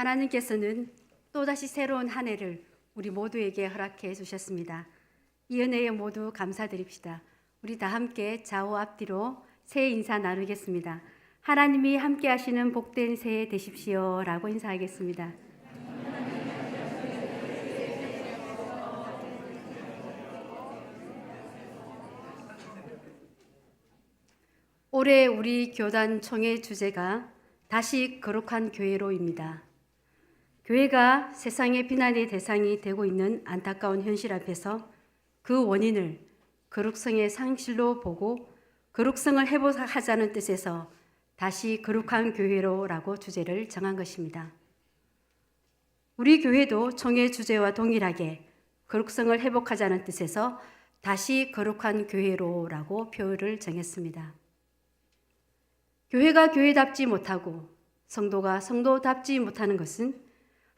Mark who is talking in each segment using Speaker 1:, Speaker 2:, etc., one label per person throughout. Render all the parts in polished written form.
Speaker 1: 하나님께서는 또다시 새로운 한 해를 우리 모두에게 허락해 주셨습니다. 이 은혜에 모두 감사드립시다. 우리 다 함께 좌우 앞뒤로 새해 인사 나누겠습니다. 하나님이 함께 하시는 복된 새해 되십시오 라고 인사하겠습니다. 올해 우리 교단 총회 주제가 다시 거룩한 교회로입니다. 교회가 세상의 비난의 대상이 되고 있는 안타까운 현실 앞에서 그 원인을 거룩성의 상실로 보고 거룩성을 회복하자는 뜻에서 다시 거룩한 교회로라고 주제를 정한 것입니다. 우리 교회도 총회 주제와 동일하게 거룩성을 회복하자는 뜻에서 다시 거룩한 교회로라고 표현을 정했습니다. 교회가 교회답지 못하고 성도가 성도답지 못하는 것은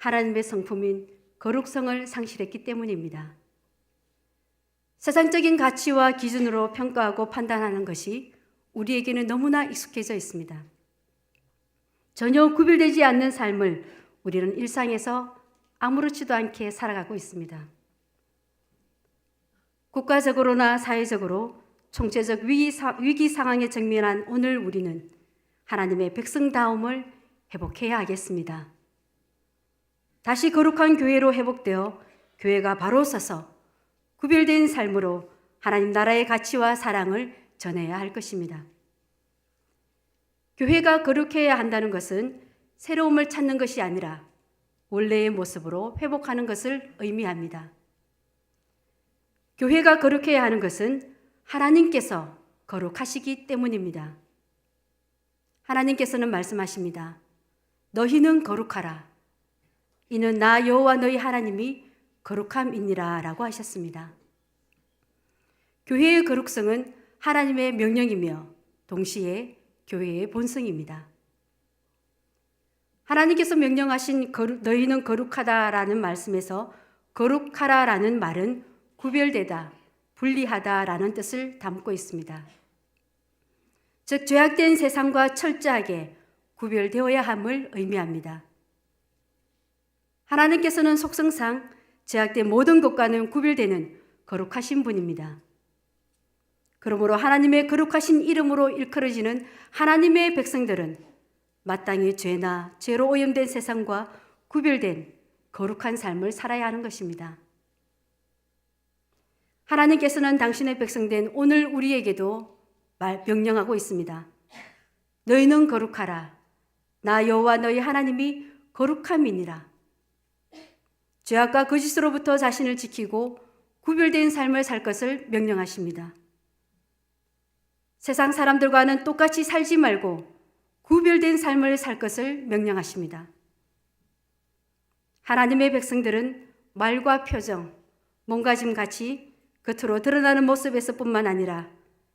Speaker 1: 하나님의 성품인 거룩성을 상실했기 때문입니다. 세상적인 가치와 기준으로 평가하고 판단하는 것이 우리에게는 너무나 익숙해져 있습니다. 전혀 구별되지 않는 삶을 우리는 일상에서 아무렇지도 않게 살아가고 있습니다. 국가적으로나 사회적으로 총체적 위기 상황에 직면한 오늘 우리는 하나님의 백성다움을 회복해야 하겠습니다. 다시 거룩한 교회로 회복되어 교회가 바로 서서 구별된 삶으로 하나님 나라의 가치와 사랑을 전해야 할 것입니다. 교회가 거룩해야 한다는 것은 새로움을 찾는 것이 아니라 원래의 모습으로 회복하는 것을 의미합니다. 교회가 거룩해야 하는 것은 하나님께서 거룩하시기 때문입니다. 하나님께서는 말씀하십니다. 너희는 거룩하라. 이는 나 여호와 너희 하나님이 거룩함이니라 라고 하셨습니다. 교회의 거룩성은 하나님의 명령이며 동시에 교회의 본성입니다. 하나님께서 명령하신 너희는 거룩하다라는 말씀에서 거룩하라라는 말은 구별되다, 분리하다라는 뜻을 담고 있습니다. 즉 죄악된 세상과 철저하게 구별되어야 함을 의미합니다. 하나님께서는 속성상 죄악된 모든 것과는 구별되는 거룩하신 분입니다. 그러므로 하나님의 거룩하신 이름으로 일컬어지는 하나님의 백성들은 마땅히 죄나 죄로 오염된 세상과 구별된 거룩한 삶을 살아야 하는 것입니다. 하나님께서는 당신의 백성된 오늘 우리에게도 명령하고 있습니다. 너희는 거룩하라. 나 여호와 너희 하나님이 거룩함이니라. 죄악과 거짓으로부터 자신을 지키고 구별된 삶을 살 것을 명령하십니다. 세상 사람들과는 똑같이 살지 말고 구별된 삶을 살 것을 명령하십니다. 하나님의 백성들은 말과 표정, 몸가짐같이 겉으로 드러나는 모습에서뿐만 아니라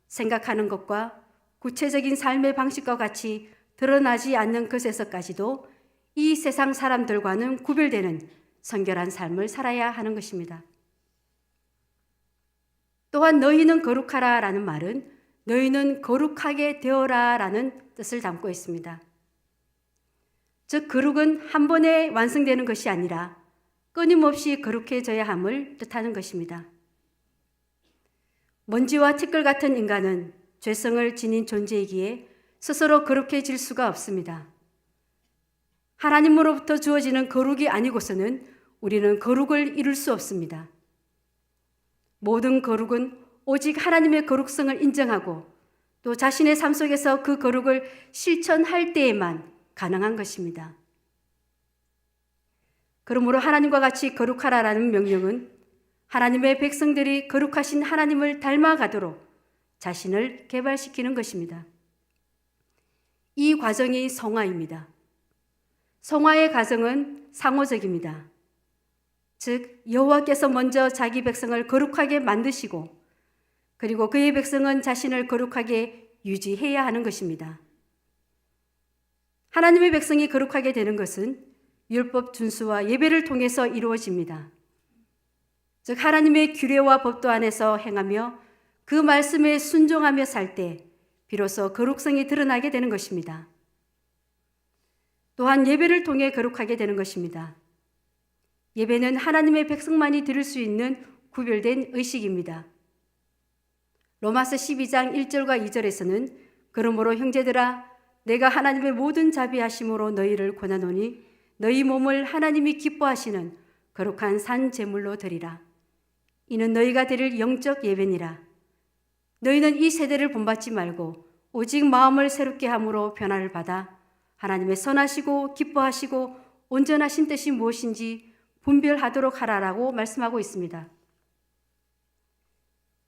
Speaker 1: 생각하는 것과 구체적인 삶의 방식과 같이 드러나지 않는 것에서까지도 이 세상 사람들과는 구별되는 성결한 삶을 살아야 하는 것입니다. 또한 너희는 거룩하라 라는 말은 너희는 거룩하게 되어라 라는 뜻을 담고 있습니다. 즉 거룩은 한 번에 완성되는 것이 아니라 끊임없이 거룩해져야 함을 뜻하는 것입니다. 먼지와 티끌 같은 인간은 죄성을 지닌 존재이기에 스스로 거룩해질 수가 없습니다. 하나님으로부터 주어지는 거룩이 아니고서는 우리는 거룩을 이룰 수 없습니다. 모든 거룩은 오직 하나님의 거룩성을 인정하고 또 자신의 삶 속에서 그 거룩을 실천할 때에만 가능한 것입니다. 그러므로 하나님과 같이 거룩하라라는 명령은 하나님의 백성들이 거룩하신 하나님을 닮아가도록 자신을 개발시키는 것입니다. 이 과정이 성화입니다. 성화의 과정은 상호적입니다. 즉 여호와께서 먼저 자기 백성을 거룩하게 만드시고 그리고 그의 백성은 자신을 거룩하게 유지해야 하는 것입니다. 하나님의 백성이 거룩하게 되는 것은 율법 준수와 예배를 통해서 이루어집니다. 즉 하나님의 규례와 법도 안에서 행하며 그 말씀에 순종하며 살 때 비로소 거룩성이 드러나게 되는 것입니다. 또한 예배를 통해 거룩하게 되는 것입니다. 예배는 하나님의 백성만이 드릴 수 있는 구별된 의식입니다. 로마서 12장 1절과 2절에서는 그러므로 형제들아 내가 하나님의 모든 자비하심으로 너희를 권하노니 너희 몸을 하나님이 기뻐하시는 거룩한 산 제물로 드리라. 이는 너희가 드릴 영적 예배니라. 너희는 이 세대를 본받지 말고 오직 마음을 새롭게 함으로 변화를 받아 하나님의 선하시고 기뻐하시고 온전하신 뜻이 무엇인지 분별하도록 하라라고 말씀하고 있습니다.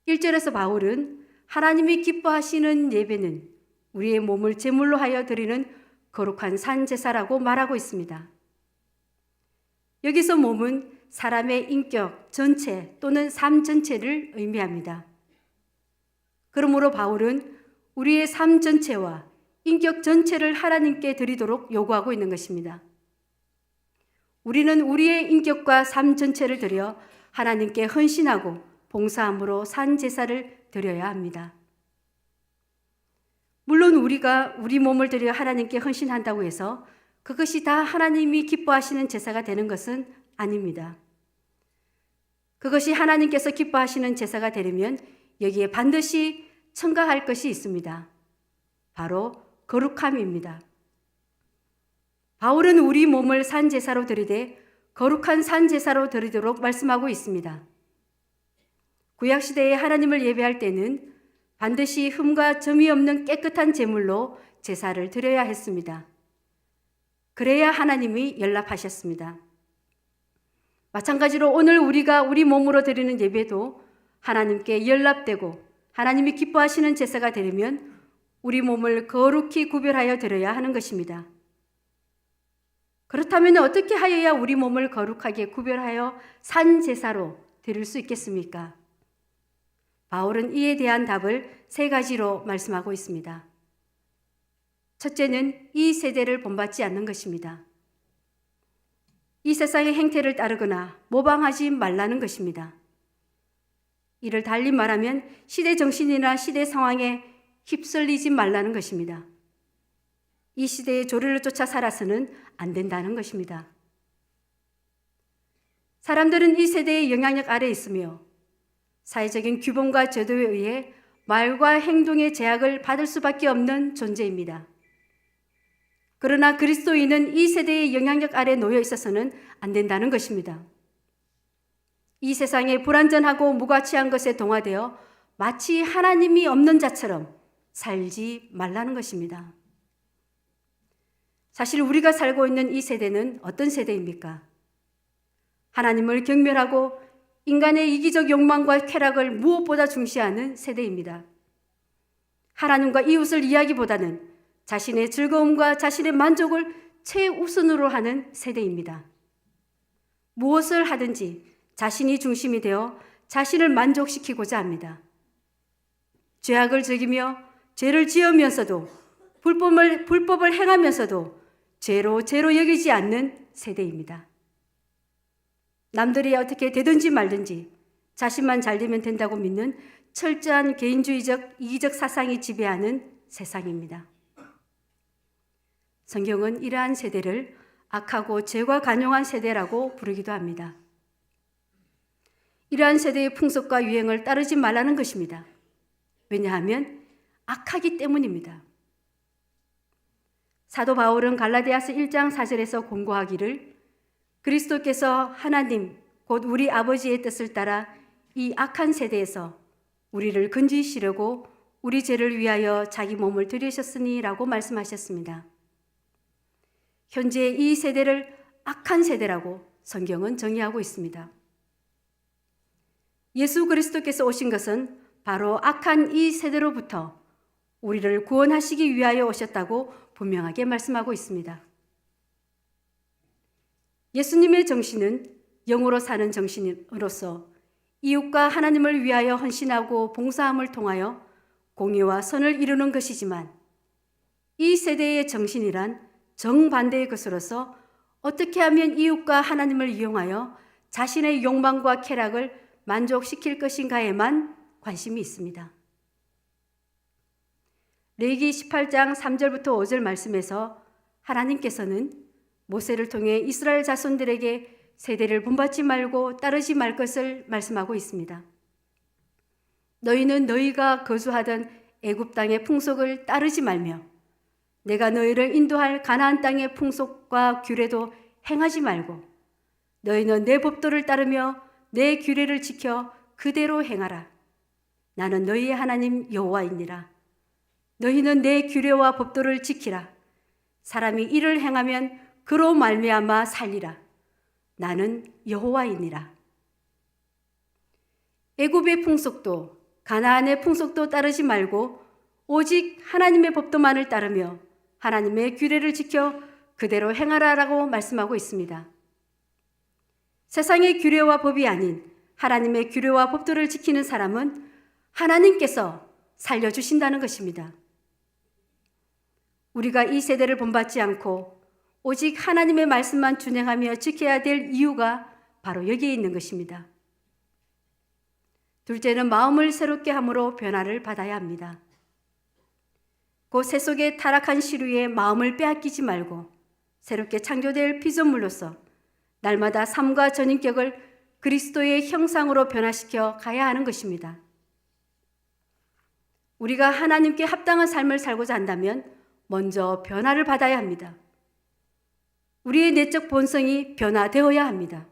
Speaker 1: 1절에서 바울은 하나님이 기뻐하시는 예배는 우리의 몸을 제물로 하여 드리는 거룩한 산 제사라고 말하고 있습니다. 여기서 몸은 사람의 인격 전체 또는 삶 전체를 의미합니다. 그러므로 바울은 우리의 삶 전체와 인격 전체를 하나님께 드리도록 요구하고 있는 것입니다. 우리는 우리의 인격과 삶 전체를 드려 하나님께 헌신하고 봉사함으로 산 제사를 드려야 합니다. 물론 우리가 우리 몸을 드려 하나님께 헌신한다고 해서 그것이 다 하나님이 기뻐하시는 제사가 되는 것은 아닙니다. 그것이 하나님께서 기뻐하시는 제사가 되려면 여기에 반드시 첨가할 것이 있습니다. 바로 거룩함입니다. 바울은 우리 몸을 산 제사로 드리되 거룩한 산 제사로 드리도록 말씀하고 있습니다. 구약시대에 하나님을 예배할 때는 반드시 흠과 점이 없는 깨끗한 제물로 제사를 드려야 했습니다. 그래야 하나님이 연락하셨습니다. 마찬가지로 오늘 우리가 우리 몸으로 드리는 예배도 하나님께 연락되고 하나님이 기뻐하시는 제사가 되려면 우리 몸을 거룩히 구별하여 드려야 하는 것입니다. 그렇다면 어떻게 하여야 우리 몸을 거룩하게 구별하여 산 제사로 드릴 수 있겠습니까? 바울은 이에 대한 답을 3가지로 말씀하고 있습니다. 첫째는 이 세대를 본받지 않는 것입니다. 이 세상의 행태를 따르거나 모방하지 말라는 것입니다. 이를 달리 말하면 시대 정신이나 시대 상황에 휩쓸리지 말라는 것입니다. 이 시대의 조류를 쫓아 살아서는 안 된다는 것입니다. 사람들은 이 세대의 영향력 아래에 있으며 사회적인 규범과 제도에 의해 말과 행동의 제약을 받을 수밖에 없는 존재입니다. 그러나 그리스도인은 이 세대의 영향력 아래 놓여 있어서는 안 된다는 것입니다. 이 세상에 불완전하고 무가치한 것에 동화되어 마치 하나님이 없는 자처럼 살지 말라는 것입니다. 사실 우리가 살고 있는 이 세대는 어떤 세대입니까? 하나님을 경멸하고 인간의 이기적 욕망과 쾌락을 무엇보다 중시하는 세대입니다. 하나님과 이웃을 이야기보다는 자신의 즐거움과 자신의 만족을 최우선으로 하는 세대입니다. 무엇을 하든지 자신이 중심이 되어 자신을 만족시키고자 합니다. 죄악을 즐기며 죄를 지으면서도 불법을 행하면서도 죄로 여기지 않는 세대입니다. 남들이 어떻게 되든지 말든지 자신만 잘 되면 된다고 믿는 철저한 개인주의적 이기적 사상이 지배하는 세상입니다. 성경은 이러한 세대를 악하고 죄가 간용한 세대라고 부르기도 합니다. 이러한 세대의 풍속과 유행을 따르지 말라는 것입니다. 왜냐하면 악하기 때문입니다. 사도 바울은 갈라디아서 1장 4절에서 권고하기를 그리스도께서 하나님 곧 우리 아버지의 뜻을 따라 이 악한 세대에서 우리를 건지시려고 우리 죄를 위하여 자기 몸을 들이셨으니 라고 말씀하셨습니다. 현재 이 세대를 악한 세대라고 성경은 정의하고 있습니다. 예수 그리스도께서 오신 것은 바로 악한 이 세대로부터 우리를 구원하시기 위하여 오셨다고 분명하게 말씀하고 있습니다. 예수님의 정신은 영으로 사는 정신으로서 이웃과 하나님을 위하여 헌신하고 봉사함을 통하여 공의와 선을 이루는 것이지만 이 세대의 정신이란 정반대의 것으로서 어떻게 하면 이웃과 하나님을 이용하여 자신의 욕망과 쾌락을 만족시킬 것인가에만 관심이 있습니다. 레위기 18장 3절부터 5절 말씀에서 하나님께서는 모세를 통해 이스라엘 자손들에게 세대를 본받지 말고 따르지 말 것을 말씀하고 있습니다. 너희는 너희가 거주하던 애굽 땅의 풍속을 따르지 말며 내가 너희를 인도할 가나안 땅의 풍속과 규례도 행하지 말고 너희는 내 법도를 따르며 내 규례를 지켜 그대로 행하라. 나는 너희의 하나님 여호와이니라. 너희는 내 규례와 법도를 지키라. 사람이 이를 행하면 그로 말미암아 살리라. 나는 여호와이니라. 애굽의 풍속도 가나안의 풍속도 따르지 말고 오직 하나님의 법도만을 따르며 하나님의 규례를 지켜 그대로 행하라라고 말씀하고 있습니다. 세상의 규례와 법이 아닌 하나님의 규례와 법도를 지키는 사람은 하나님께서 살려주신다는 것입니다. 우리가 이 세대를 본받지 않고 오직 하나님의 말씀만 준행하며 지켜야 될 이유가 바로 여기에 있는 것입니다. 둘째는 마음을 새롭게 함으로 변화를 받아야 합니다. 그 새 속의 타락한 시류에 마음을 빼앗기지 말고 새롭게 창조될 피조물로서 날마다 삶과 전인격을 그리스도의 형상으로 변화시켜 가야 하는 것입니다. 우리가 하나님께 합당한 삶을 살고자 한다면 먼저 변화를 받아야 합니다. 우리의 내적 본성이 변화되어야 합니다.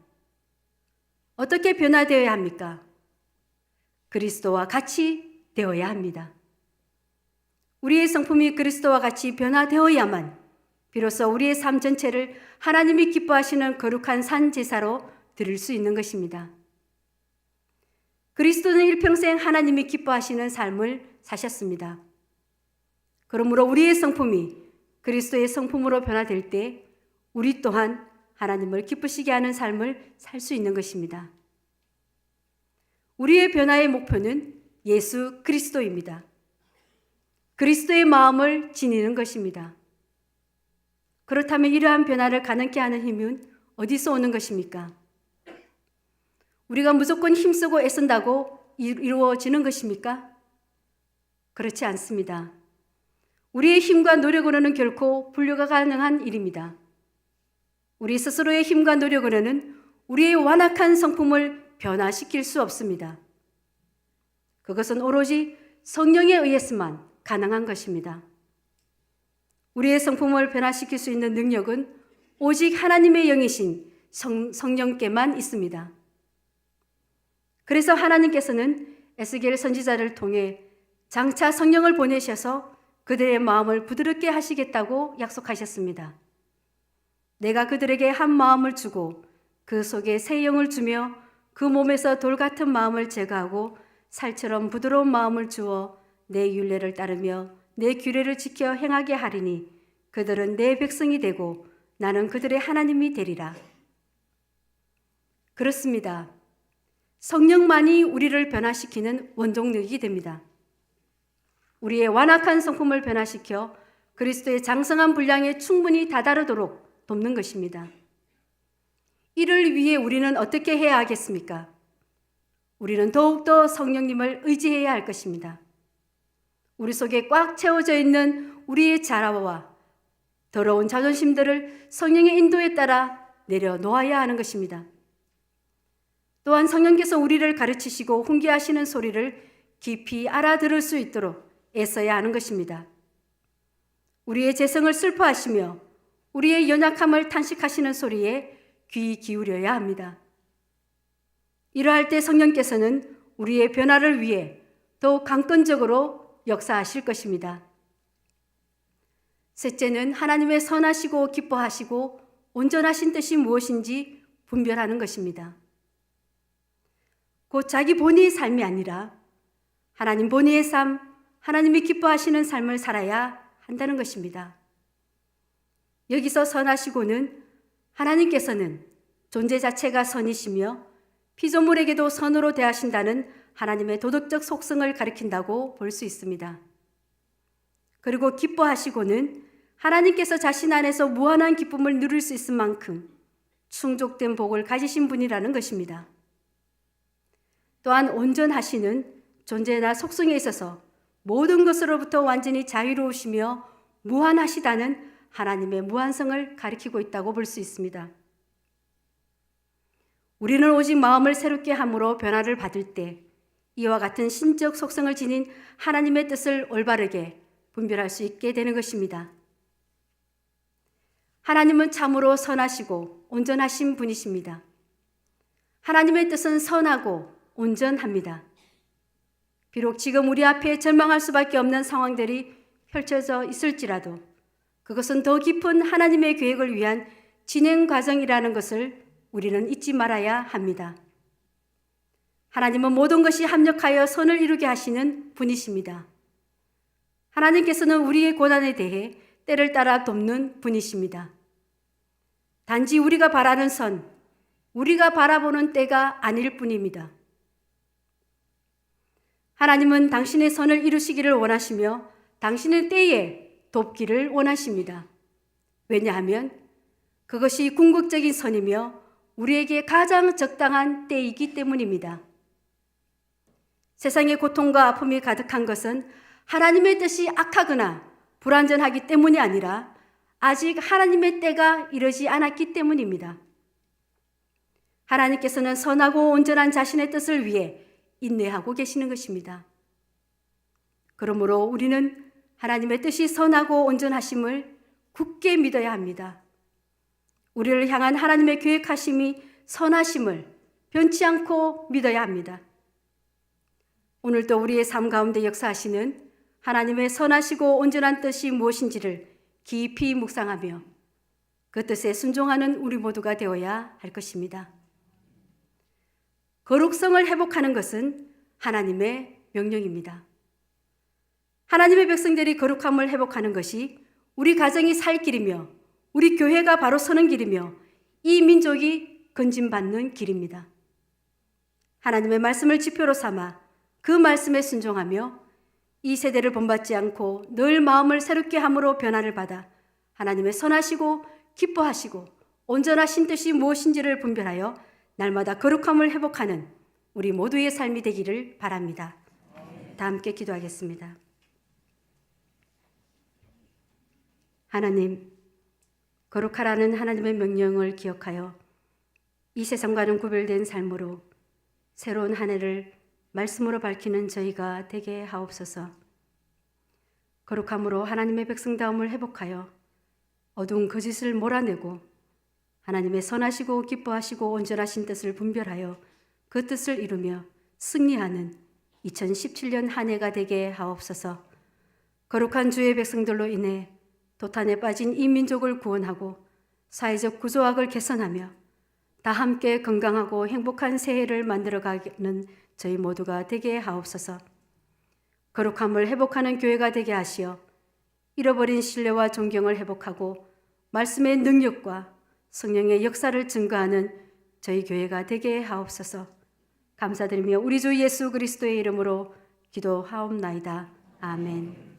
Speaker 1: 어떻게 변화되어야 합니까? 그리스도와 같이 되어야 합니다. 우리의 성품이 그리스도와 같이 변화되어야만 비로소 우리의 삶 전체를 하나님이 기뻐하시는 거룩한 산 제사로 드릴 수 있는 것입니다. 그리스도는 일평생 하나님이 기뻐하시는 삶을 사셨습니다. 그러므로 우리의 성품이 그리스도의 성품으로 변화될 때 우리 또한 하나님을 기쁘시게 하는 삶을 살 수 있는 것입니다. 우리의 변화의 목표는 예수 그리스도입니다. 그리스도의 마음을 지니는 것입니다. 그렇다면 이러한 변화를 가능케 하는 힘은 어디서 오는 것입니까? 우리가 무조건 힘쓰고 애쓴다고 이루어지는 것입니까? 그렇지 않습니다. 우리의 힘과 노력으로는 결코 분류가 가능한 일입니다. 우리 스스로의 힘과 노력으로는 우리의 완악한 성품을 변화시킬 수 없습니다. 그것은 오로지 성령에 의해서만 가능한 것입니다. 우리의 성품을 변화시킬 수 있는 능력은 오직 하나님의 영이신 성령께만 있습니다. 그래서 하나님께서는 에스겔 선지자를 통해 장차 성령을 보내셔서 그들의 마음을 부드럽게 하시겠다고 약속하셨습니다. 내가 그들에게 한 마음을 주고 그 속에 새 영을 주며 그 몸에서 돌 같은 마음을 제거하고 살처럼 부드러운 마음을 주어 내 율례를 따르며 내 규례를 지켜 행하게 하리니 그들은 내 백성이 되고 나는 그들의 하나님이 되리라. 그렇습니다. 성령만이 우리를 변화시키는 원동력이 됩니다. 우리의 완악한 성품을 변화시켜 그리스도의 장성한 분량에 충분히 다다르도록 돕는 것입니다. 이를 위해 우리는 어떻게 해야 하겠습니까? 우리는 더욱더 성령님을 의지해야 할 것입니다. 우리 속에 꽉 채워져 있는 우리의 자라와 더러운 자존심들을 성령의 인도에 따라 내려놓아야 하는 것입니다. 또한 성령께서 우리를 가르치시고 훈계하시는 소리를 깊이 알아들을 수 있도록 애써야 하는 것입니다. 우리의 재성을 슬퍼하시며 우리의 연약함을 탄식하시는 소리에 귀 기울여야 합니다. 이러할 때 성령께서는 우리의 변화를 위해 더욱 강건적으로 역사하실 것입니다. 셋째는 하나님의 선하시고 기뻐하시고 온전하신 뜻이 무엇인지 분별하는 것입니다. 곧 자기 본의의 삶이 아니라 하나님 본의의 삶, 하나님이 기뻐하시는 삶을 살아야 한다는 것입니다. 여기서 선하시고는 하나님께서는 존재 자체가 선이시며 피조물에게도 선으로 대하신다는 하나님의 도덕적 속성을 가리킨다고 볼 수 있습니다. 그리고 기뻐하시고는 하나님께서 자신 안에서 무한한 기쁨을 누릴 수 있을 만큼 충족된 복을 가지신 분이라는 것입니다. 또한 온전하시는 존재나 속성에 있어서 모든 것으로부터 완전히 자유로우시며 무한하시다는 하나님의 무한성을 가리키고 있다고 볼 수 있습니다. 우리는 오직 마음을 새롭게 함으로 변화를 받을 때 이와 같은 신적 속성을 지닌 하나님의 뜻을 올바르게 분별할 수 있게 되는 것입니다. 하나님은 참으로 선하시고 온전하신 분이십니다. 하나님의 뜻은 선하고 온전합니다. 비록 지금 우리 앞에 절망할 수밖에 없는 상황들이 펼쳐져 있을지라도 그것은 더 깊은 하나님의 계획을 위한 진행 과정이라는 것을 우리는 잊지 말아야 합니다. 하나님은 모든 것이 합력하여 선을 이루게 하시는 분이십니다. 하나님께서는 우리의 고난에 대해 때를 따라 돕는 분이십니다. 단지 우리가 바라는 선, 우리가 바라보는 때가 아닐 뿐입니다. 하나님은 당신의 선을 이루시기를 원하시며 당신의 때에 돕기를 원하십니다. 왜냐하면 그것이 궁극적인 선이며 우리에게 가장 적당한 때이기 때문입니다. 세상의 고통과 아픔이 가득한 것은 하나님의 뜻이 악하거나 불완전하기 때문이 아니라 아직 하나님의 때가 이르지 않았기 때문입니다. 하나님께서는 선하고 온전한 자신의 뜻을 위해 인내하고 계시는 것입니다. 그러므로 우리는 하나님의 뜻이 선하고 온전하심을 굳게 믿어야 합니다. 우리를 향한 하나님의 계획하심이 선하심을 변치 않고 믿어야 합니다. 오늘도 우리의 삶 가운데 역사하시는 하나님의 선하시고 온전한 뜻이 무엇인지를 깊이 묵상하며 그 뜻에 순종하는 우리 모두가 되어야 할 것입니다. 거룩성을 회복하는 것은 하나님의 명령입니다. 하나님의 백성들이 거룩함을 회복하는 것이 우리 가정이 살 길이며 우리 교회가 바로 서는 길이며 이 민족이 건진받는 길입니다. 하나님의 말씀을 지표로 삼아 그 말씀에 순종하며 이 세대를 본받지 않고 늘 마음을 새롭게 함으로 변화를 받아 하나님의 선하시고 기뻐하시고 온전하신 뜻이 무엇인지를 분별하여 날마다 거룩함을 회복하는 우리 모두의 삶이 되기를 바랍니다. 다 함께 기도하겠습니다. 하나님, 거룩하라는 하나님의 명령을 기억하여 이 세상과는 구별된 삶으로 새로운 한 해를 말씀으로 밝히는 저희가 되게 하옵소서. 거룩함으로 하나님의 백성다움을 회복하여 어두운 거짓을 몰아내고 하나님의 선하시고 기뻐하시고 온전하신 뜻을 분별하여 그 뜻을 이루며 승리하는 2017년 한 해가 되게 하옵소서. 거룩한 주의 백성들로 인해 도탄에 빠진 이 민족을 구원하고 사회적 구조학을 개선하며 다 함께 건강하고 행복한 새해를 만들어가는 저희 모두가 되게 하옵소서. 거룩함을 회복하는 교회가 되게 하시어 잃어버린 신뢰와 존경을 회복하고 말씀의 능력과 성령의 역사를 증거하는 저희 교회가 되게 하옵소서. 감사드리며 우리 주 예수 그리스도의 이름으로 기도하옵나이다. 아멘.